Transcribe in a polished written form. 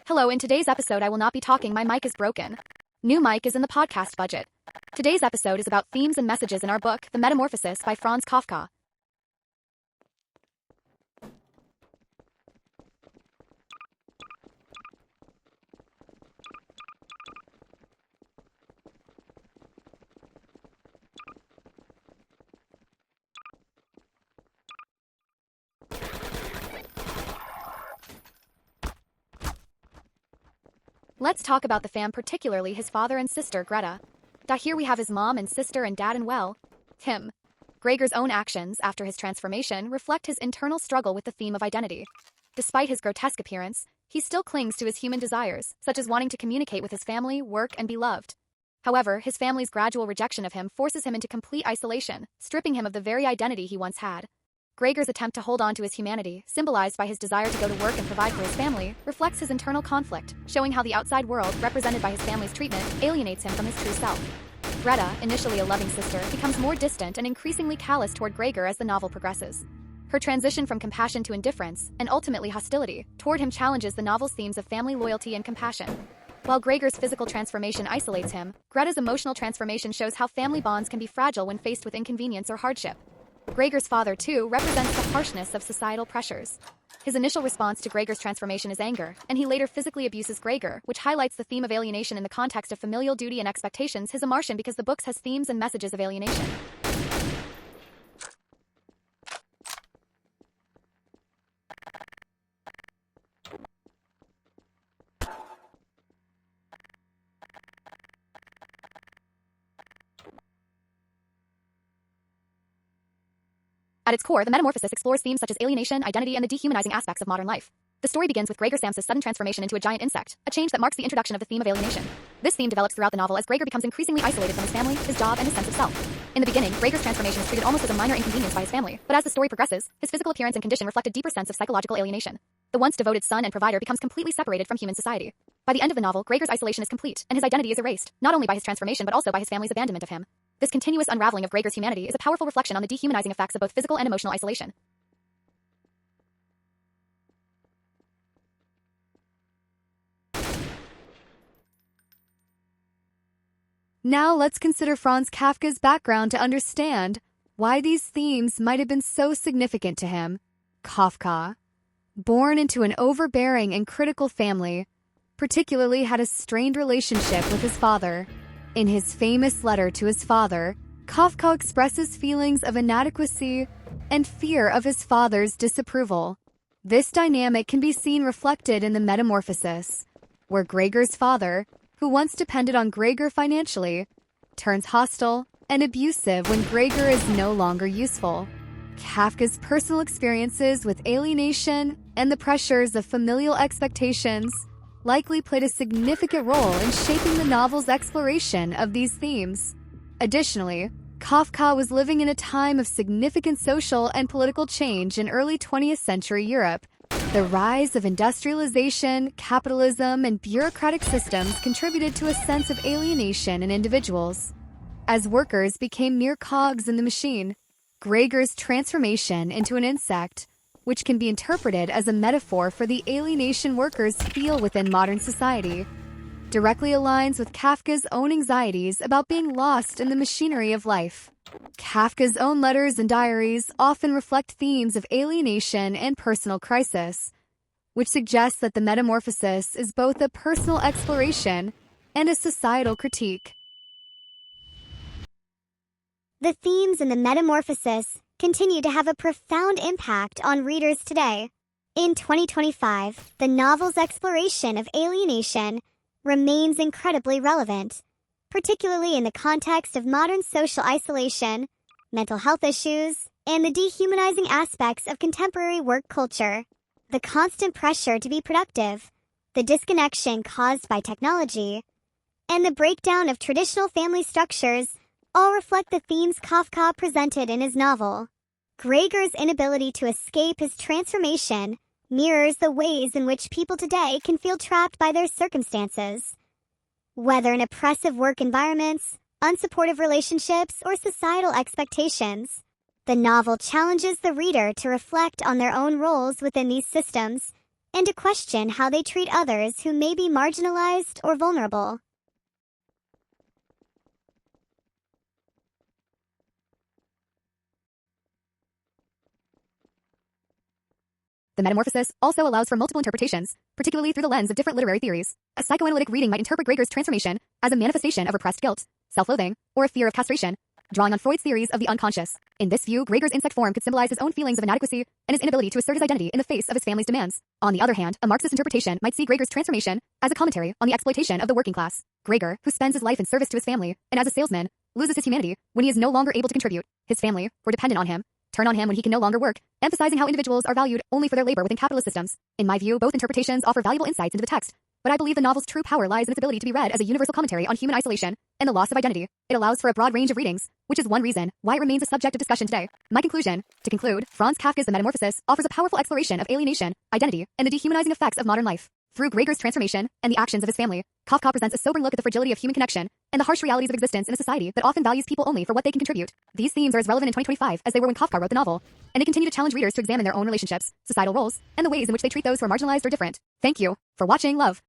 Hello, in today's episode I will not be talking, my mic is broken. New mic is in the podcast budget. Today's episode is about themes and messages in our book, The Metamorphosis by Franz Kafka. Let's talk about the fam, particularly his father and sister, Greta. Here we have his mom and sister and dad and him. Gregor's own actions, after his transformation, reflect his internal struggle with the theme of identity. Despite his grotesque appearance, he still clings to his human desires, such as wanting to communicate with his family, work, and be loved. However, his family's gradual rejection of him forces him into complete isolation, stripping him of the very identity he once had. Gregor's attempt to hold on to his humanity, symbolized by his desire to go to work and provide for his family, reflects his internal conflict, showing how the outside world, represented by his family's treatment, alienates him from his true self. Greta, initially a loving sister, becomes more distant and increasingly callous toward Gregor as the novel progresses. Her transition from compassion to indifference, and ultimately hostility, toward him challenges the novel's themes of family loyalty and compassion. While Gregor's physical transformation isolates him, Greta's emotional transformation shows how family bonds can be fragile when faced with inconvenience or hardship. Gregor's father, too, represents the harshness of societal pressures. His initial response to Gregor's transformation is anger, and he later physically abuses Gregor, which highlights the theme of alienation in the context of familial duty and expectations. His immersion, because the book has themes and messages of alienation. At its core, The Metamorphosis explores themes such as alienation, identity, and the dehumanizing aspects of modern life. The story begins with Gregor Samsa's sudden transformation into a giant insect, a change that marks the introduction of the theme of alienation. This theme develops throughout the novel as Gregor becomes increasingly isolated from his family, his job, and his sense of self. In the beginning, Gregor's transformation is treated almost as a minor inconvenience by his family, but as the story progresses, his physical appearance and condition reflect a deeper sense of psychological alienation. The once devoted son and provider becomes completely separated from human society. By the end of the novel, Gregor's isolation is complete, and his identity is erased, not only by his transformation but also by his family's abandonment of him. This continuous unraveling of Gregor's humanity is a powerful reflection on the dehumanizing effects of both physical and emotional isolation. Now let's consider Franz Kafka's background to understand why these themes might have been so significant to him. Kafka, born into an overbearing and critical family, particularly had a strained relationship with his father. In his famous letter to his father, Kafka expresses feelings of inadequacy and fear of his father's disapproval. This dynamic can be seen reflected in The Metamorphosis, where Gregor's father, who once depended on Gregor financially, turns hostile and abusive when Gregor is no longer useful. Kafka's personal experiences with alienation and the pressures of familial expectations likely played a significant role in shaping the novel's exploration of these themes. Additionally, Kafka was living in a time of significant social and political change in early 20th century Europe. The rise of industrialization, capitalism, and bureaucratic systems contributed to a sense of alienation in individuals. As workers became mere cogs in the machine, Gregor's transformation into an insect, which can be interpreted as a metaphor for the alienation workers feel within modern society, directly aligns with Kafka's own anxieties about being lost in the machinery of life. Kafka's own letters and diaries often reflect themes of alienation and personal crisis, which suggests that The Metamorphosis is both a personal exploration and a societal critique. The themes in The Metamorphosis continue to have a profound impact on readers today. In 2025, the novel's exploration of alienation remains incredibly relevant, particularly in the context of modern social isolation, mental health issues, and the dehumanizing aspects of contemporary work culture. The constant pressure to be productive, the disconnection caused by technology, and the breakdown of traditional family structures all reflect the themes Kafka presented in his novel. Gregor's inability to escape his transformation mirrors the ways in which people today can feel trapped by their circumstances. Whether in oppressive work environments, unsupportive relationships, or societal expectations, the novel challenges the reader to reflect on their own roles within these systems and to question how they treat others who may be marginalized or vulnerable. The Metamorphosis also allows for multiple interpretations, particularly through the lens of different literary theories. A psychoanalytic reading might interpret Gregor's transformation as a manifestation of repressed guilt, self-loathing, or a fear of castration, drawing on Freud's theories of the unconscious. In this view, Gregor's insect form could symbolize his own feelings of inadequacy and his inability to assert his identity in the face of his family's demands. On the other hand, a Marxist interpretation might see Gregor's transformation as a commentary on the exploitation of the working class. Gregor, who spends his life in service to his family and as a salesman, loses his humanity when he is no longer able to contribute. His family, who are dependent on him, turn on him when he can no longer work, emphasizing how individuals are valued only for their labor within capitalist systems. In my view, both interpretations offer valuable insights into the text, but I believe the novel's true power lies in its ability to be read as a universal commentary on human isolation and the loss of identity. It allows for a broad range of readings, which is one reason why it remains a subject of discussion today. My conclusion: to conclude, Franz Kafka's The Metamorphosis offers a powerful exploration of alienation, identity, and the dehumanizing effects of modern life. Through Gregor's transformation and the actions of his family, Kafka presents a sobering look at the fragility of human connection and the harsh realities of existence in a society that often values people only for what they can contribute. These themes are as relevant in 2025 as they were when Kafka wrote the novel, and they continue to challenge readers to examine their own relationships, societal roles, and the ways in which they treat those who are marginalized or different. Thank you for watching. Love.